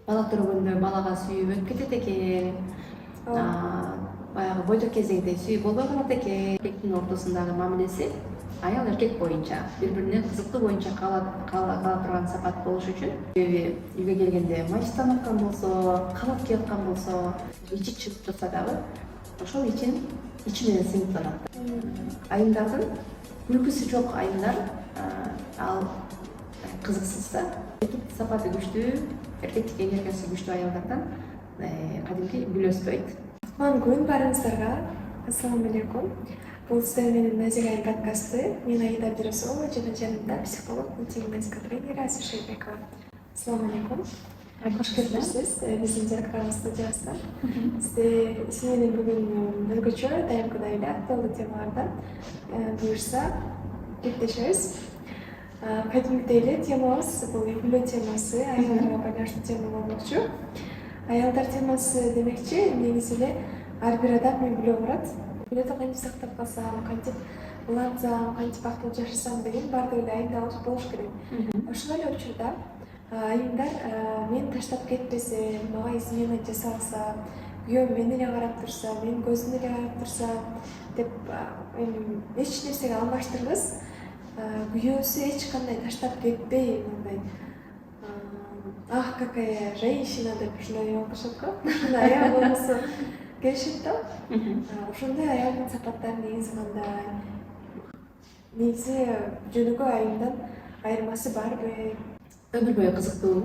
бала төргөндө балага сүйүү өтүп кетет экен. Баягы бойдок кезеңде сүйүү болбой калат экен. Эркектин ортосундагы мамилеси аял эркек боюнча бири бирине кызыктуу боюнча кала турган сапат болуш үчүн себеби үйгө келгенде мачтан аткан болсо, калат кийип аткан болсо, ичи чыгып турса дагы ошол ичи менен сиңип калат. Айымдардын күлкүсү жок айымдар ал кызыксыз да. Эркектик сапаты күчтүү, эркектик энергиясы күчтүү аялдардан кадимки бүлөспөйт. Күн барыңыздарга. Ассаламу алейкум. Бул сиздер менен Назира айым подкасты. Мен Аида Абдирасулова жана жанымда психолог, интимность тренери Азия Шейбекова. Ассаламу алейкум. Кош келипсиз биздин Зеркал студиясына. Сиз менен бүгүн өзгөчө даяркыда эле актуалдуу темалардан буюрса кеттешебиз. Кадимдей эле темабыз бул үй-бүлө темасы, аялдарга байланыштуу тема болмокчу. Аялдар темасы демекчи, негизи эле ар бир адам үй-бүлө курат. Үй-бүлөдө кантип сактап калсам, кантип улантсам, кантип бактылуу жашасам деген баардыгы эле айымда болуш керек. Ошол эле учурда айымдар мен таштап кетпесем, мага измена жасалса, күйөөм мени эле карап турса, менин көзүмдү эле карап турса деп эч нерсеге алмаштырбыз. Күйөөсү эч кандай таштап кетпей, мындай ах, какая женщина деп ушундай окушат го. Ушундай аял болмосо келишет да. Ошондой аялдын сапаттары негизи кандай? Негизи жөнөкөй айымдан айырмасы барбы? Өмүр бою кызыктуу.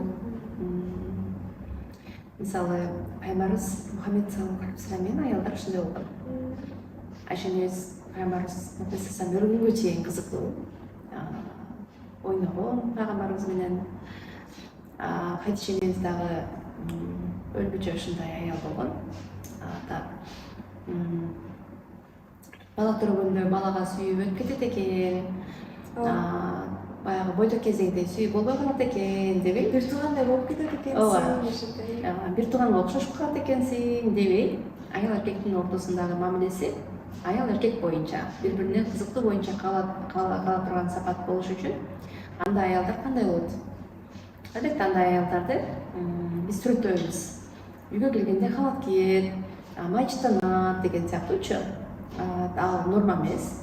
Мисалы, пайгамбарыбыз Мухаммед саллаллаху алейхи вассалам менен аялдар ушундай болгон. Айша энебиз пайгамбарыбыз өлгөнгө чейин кызыктуу ойногон пайгамбарыбыз менен. Хадиша энебиз дагы өлгүчө ушундай аял болгон. Бала төргөндө балага сүйүү өтүп кетет экен. Баягы бойдок кезеңде сүйүү болбой калат экен дебей, Бир туугандай болуп кетет экенсиң. Бир тууганга окшошуп калат экенсиң дебей, аял эркектин ортосундагы мамилеси аял эркек боюнча бири бирине кызыктуу боюнча кала турган сапат болуш үчүн андай аялдар кандай болот? Албетте андай аялдарды биз сүрөттөйбүз. Үйгө келгенде халат кийет, мачтанат деген сыяктуучу. Ал норма эмес.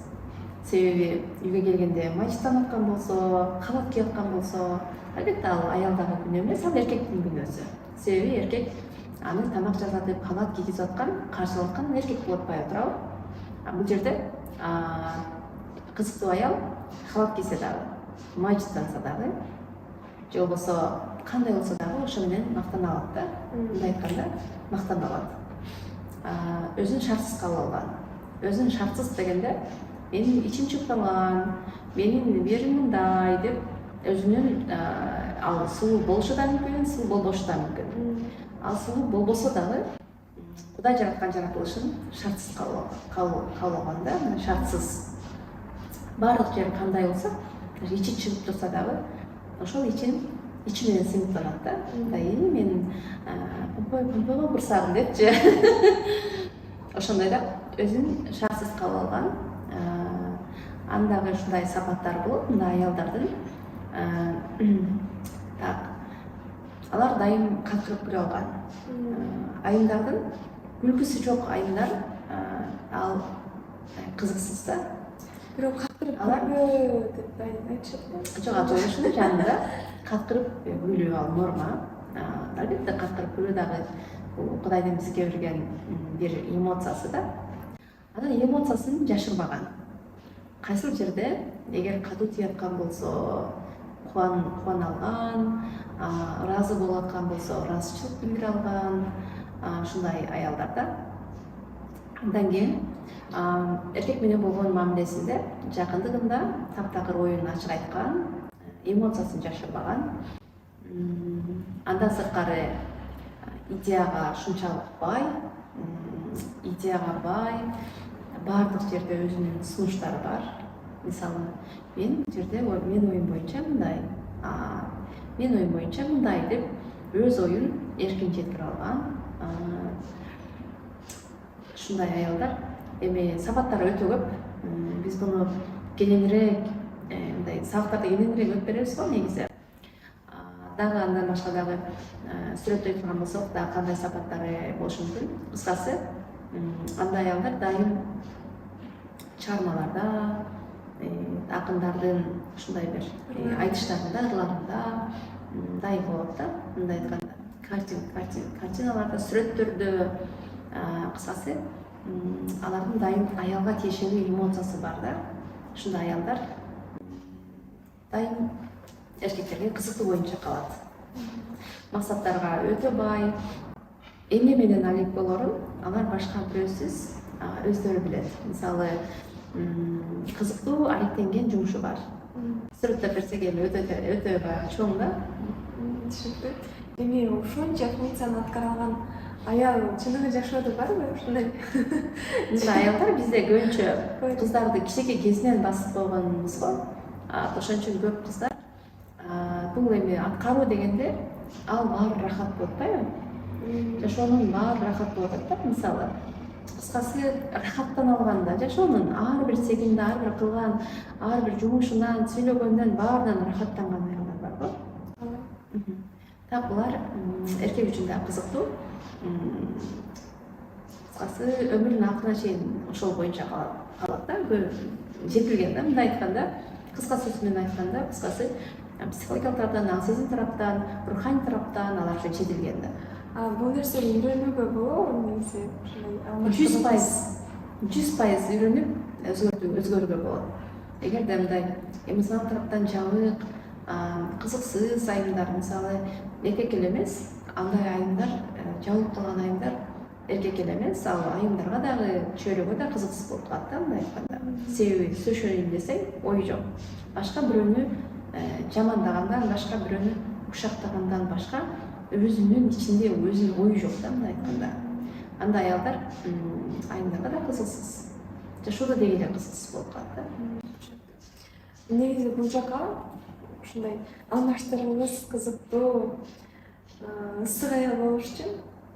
Себеби үйгө келгенде мачтанып аткан болсо, халат кийип аткан болсо, албетте ал аялдагы күнөө эмес, ал эркектин күнөөсү. Себеби эркек аны тамак жасатып, халат кийгизип аткан, каршылап аткан эркек болуп атпайбы, туурабы? Бул жерде кызыктуу аял халат кийсе дагы, мачтанса дагы, же болбосо кандай болсо дагы ошо менен мактана алат да. Мындай айтканда, мактана алат. Өзүн шартсыз кабыл алган. Өзүн шартсыз дегенде менин ичим чыгып калган, менин берим мындай деп өзүнүн ал сулуу болушу да мүмкүн, сулуу болбошу да мүмкүн. Ал сулуу болбосо дагы Кудай жараткан жаратылышын шартсыз кабыл алган да, шартсыз. Баардык жери кандай болсо, ичи чыгып турса дагы ошол ичи менен сиңип калат да. Мен помпойго бурсагым депчи. Ошондой да өзүн шартсыз кабыл алган. Андагы ушундай сапаттар болот, мындай аялдардын. Алар дайым каткырып күлө алган. Айымдардын күлкүсү жок айымдар ал кызыксыз да. Бирок каткырып күлүү деп айтышат го. Жок, ошондой жанында каткырып күлүү ал норма. Албетте каткырып күлүү дагы Кудайдын бизге берген бир эмоциясы да. Анан эмоциясын жашырбаган. Кайсыл жерде эгер катуу тийип аткан болсо, кубана алган, ыраазы болуп аткан болсо, ыраазычылык билдире алган, ушундай аялдар да. Андан кийин эркек менен болгон мамилесинде жакындыгында таптакыр оюн ачык айткан, эмоциясын жашырбаган. Андан сырткары идеяга ушунчалык бай, баардык жерде өзүнүн сунуштары бар. Мисалы, мен оюм боюнча мындай деп өз оюн эркин жеткире алган. Ушундай аялдар сабаттары өтө көп. Биз буну кененирээк мындай сабактарды кененирээк өтүп беребиз го негизи. дагы андан башка дагы сүрөттөй турган болсок дагы кандай сапаттары болушу мүмкүн. Кыскасы, андай аялдар дайым чыгармаларда, акындардын ушундай бир айтыштарында, ырларында дайым болот да. Мындай айтканда, картиналарда, сүрөттөрдө, кыскасы алардын дайым аялга тиешелүү эмоциясы бар да. Ушундай аялдар дайым эркектерге кызыктуу боюнча калат. Максаттарга өтө бай, эмне менен алек болорун алар башка бирөөсүз өздөрү билет. Мисалы, кызыктуу алектенген жумушу бар. Сүрөттөп берсек эми өтө баягы чоң да. Түшүнүктүү. Эми ушунча функцияны аткара алган аял чыныгы жашоодо барбы ушундай? Аялдар бизде көбүнчө кыздарды кичине кезинен басып койгонбуз го. Ошон үчүн көп кыздар бул эми аткаруу дегенде ал баары рахат болуп атпайбы? Жашоонун баары рахат болуп атат да. Мисалы, кыскасы рахаттана алганда, жашоонун ар бир сегинде, ар бир кылган, ар бир жумушунан, сүйлөгөндөн баарынан рахаттанган аялдар бар го. Так булар эркек үчүн да кызыктуу. Кыскасы өмүрүнүн акырына чейин ошол боюнча калат да. Жетилген да, мындай айтканда, кыска сөз менен айтканда, кыскасы психологиялык тараптан, сезим тараптан, руханий тараптан алар үчүн жетилген да. Бул нерсени үйрөнүүгө болобу немесе ушундай 100% үйрөнүп өзгөрүүгө болот. Эгерде мындай эмоционалдык тараптан жабык, кызыксыз айымдар, мисалы, эркек эле эмес, андай айымдар, жабылып калган айымдар эркек эле эмес, ал айымдарга дагы, чөйрөгө да кызыксыз болуп калат да, мындай айтканда. Себеби сүйлөшөйүн десең, ой жок. Башка бирөөнү жамандагандан, башка бирөөнү ушактагандан башка өзүнүн ичинде өзүнүн ою жок да, мындай айтканда. Андай аялдар айымдарга да кызыксыз, жашоодо деги эле кызыксыз болуп калат да. Негизи бул жака ушундай алмаштырылгыс, кызыктуу, ысык аял болуш үчүн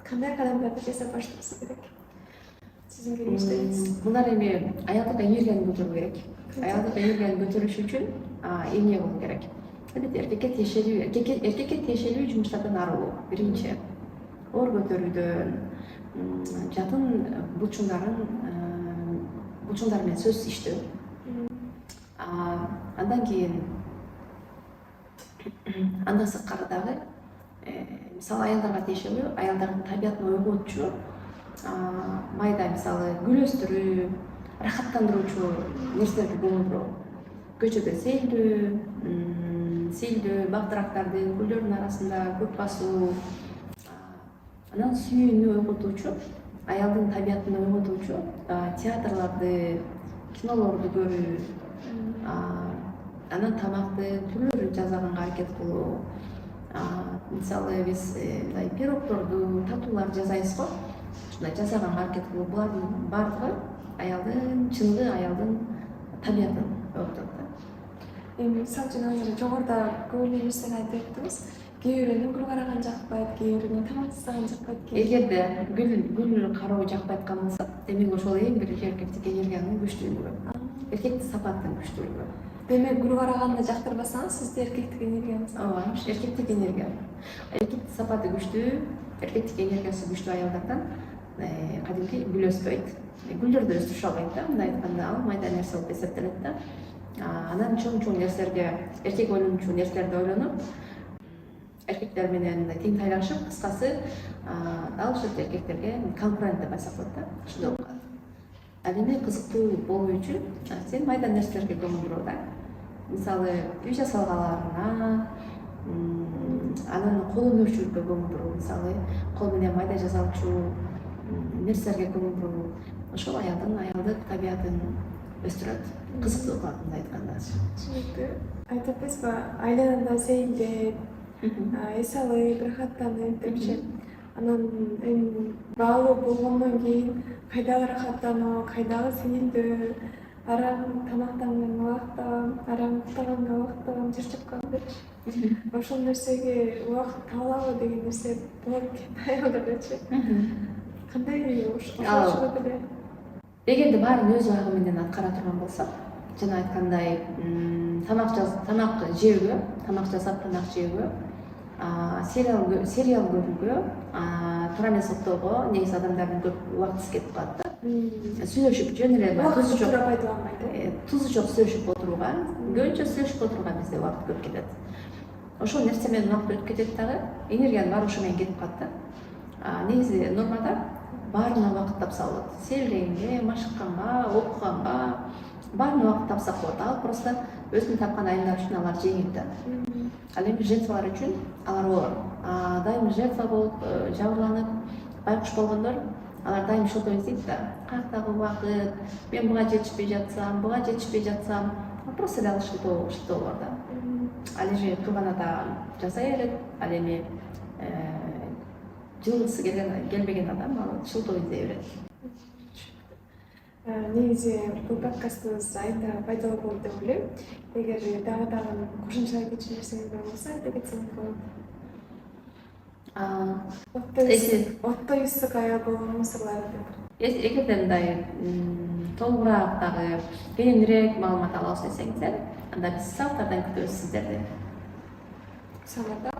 кандай кадамдарды жасап башташыбыз керек? Сиздин кеңештериңиз? Булар эми аялдык энергияны көтөрүү керек. Аялдык энергияны көтөрүш үчүн эмне болуу керек? Эркекке тиешелүү жумуштардан арылуу. Биринчи, оор көтөрүүдөн, жатын булчуңдар менен сөз иштөө. Андан кийин анда сырткары дагы, мисалы аялдарга тиешелүү, аялдардын табиятын ойготчу, майда мисалы күлөстүрүү, рахаттандыруучу нерселерди көңүл көчөдө сейилдөө, бактырактардын, гүлдөрдүн арасында көп басуу, анан сүйүүнү ойготуучу, аялдын табиятын ойготуучу театрларды, кинолорду көрүү, анан тамакты түрлөрүн жасаганга аракет кылуу. Мисалы биз мындай пирогторду, татууларды жасайбыз го. Ушундай жасаганга аракет кылуу, булардын баардыгы аялдын чыныгы, аялдын табиятын ойготот да. Эми мисалы үчүн азыр жогоруда көп нерсени айтып өттүңүз. Кээ бирөөнү гүл караган жакпайт, кээ бирөөнү тамак жасаган жакпайт. Эгерде гүл кароо жакпай аткан болсо, демек ошол эң биринчи эркектик энергиянын күчтүүлүгү, эркектик сапаттын күчтүүлүгү. Демек гүл караганды жактырбасаңыз, сизде эркектик энергияңыз бар. Ооба, эркектик энергия. Эркектик сапаты күчтүү, эркектик энергиясы күчтүү аялдардан кадимки гүл өспөйт. Гүлдөрдү өстүрүшө албайт да, мындай айтканда, ал майда нерсе болуп эсептелет да. Анан чоң нерселерге, эркек ойлончу нерселерди ойлонуп, эркектер менен тең тайлашып, кыскасы, дал ушул эркектерге конкурент деп айтсак болот да, ушундай болуп калат. Ал эми кызыктуу болуу үчүн сен майда нерселерге көңүл буруу да. Мисалы, үй жасалгаларына, анан кол өнөрчүлүккө көңүл буруу, мисалы, кол менен майда жасалчу нерселерге көңүл буруу. Ошол аялдык табиятын өстүрөт, кызыктуу кылат, мындай айтканда. Түшүнүктүү. Айтып атпайсызбы, айланада сейилдеп, эс алып, рахаттанып депчи. Анан эми баалуу болгондон кийин кайдагы рахаттануу, кайдагы сейилдөө, арам тамактанганга убактагам, арам уктаганга убактагам, чарчап калам депчи. Ошол нерсеге убакыт табылабы деген нерсе болот экен аялдардачы. Кандай ошого деле? Эгерде баарын өз убагы менен аткара турган болсок, жана айткандай, тамак жеүүгө, тамак жасап тамак жеүүгө сериал көрүүгө, туура эмес уктоого негизи адамдардын көп убактысы кетип калат да. Сүйлөшүп жөн эле Убакытты туура пайдаланбайт. тузу жок сүйлөшүп отурууга, көбүнчө сүйлөшүп отурууга бизде убакыт көп кетет. Ошол нерсе менен убакыт өтүп кетет дагы, энергиянын баары ошо менен кетип калат да. Негизи нормада баарына убакыт тапса болот. Серилегенге, машыкканга, окуганга баарына убакыт тапсак болот. Ал просто өзүнүн тапкан айымдар үчүн алар жеңил да. Ал эми жертвалар үчүн алар оор. Дайым жертва болуп, жабырланып, байкуш болгондор, алар дайым ошолто издейт да. Каяктагы убакыт, мен буга жетишпей жатсам, просто дагы шылтоолор да. Ал эми тууганада жасай берет, ал эми жылгысы келбеген адам ал шылтоо издей берет. Негизи бул подкастыбыз айында пайдалуу болот деп ойлойм. Эгер дагы кошумча кетчү нерсеңиз бар болсо айта кетсеңиз болот. Отто үстүк аябыл мусорлар деп. Эгерде мындай толугураак дагы кененирээк маалымат алабыз десеңиздер, анда биз сабактардан күтөбүз сиздерди. Самарда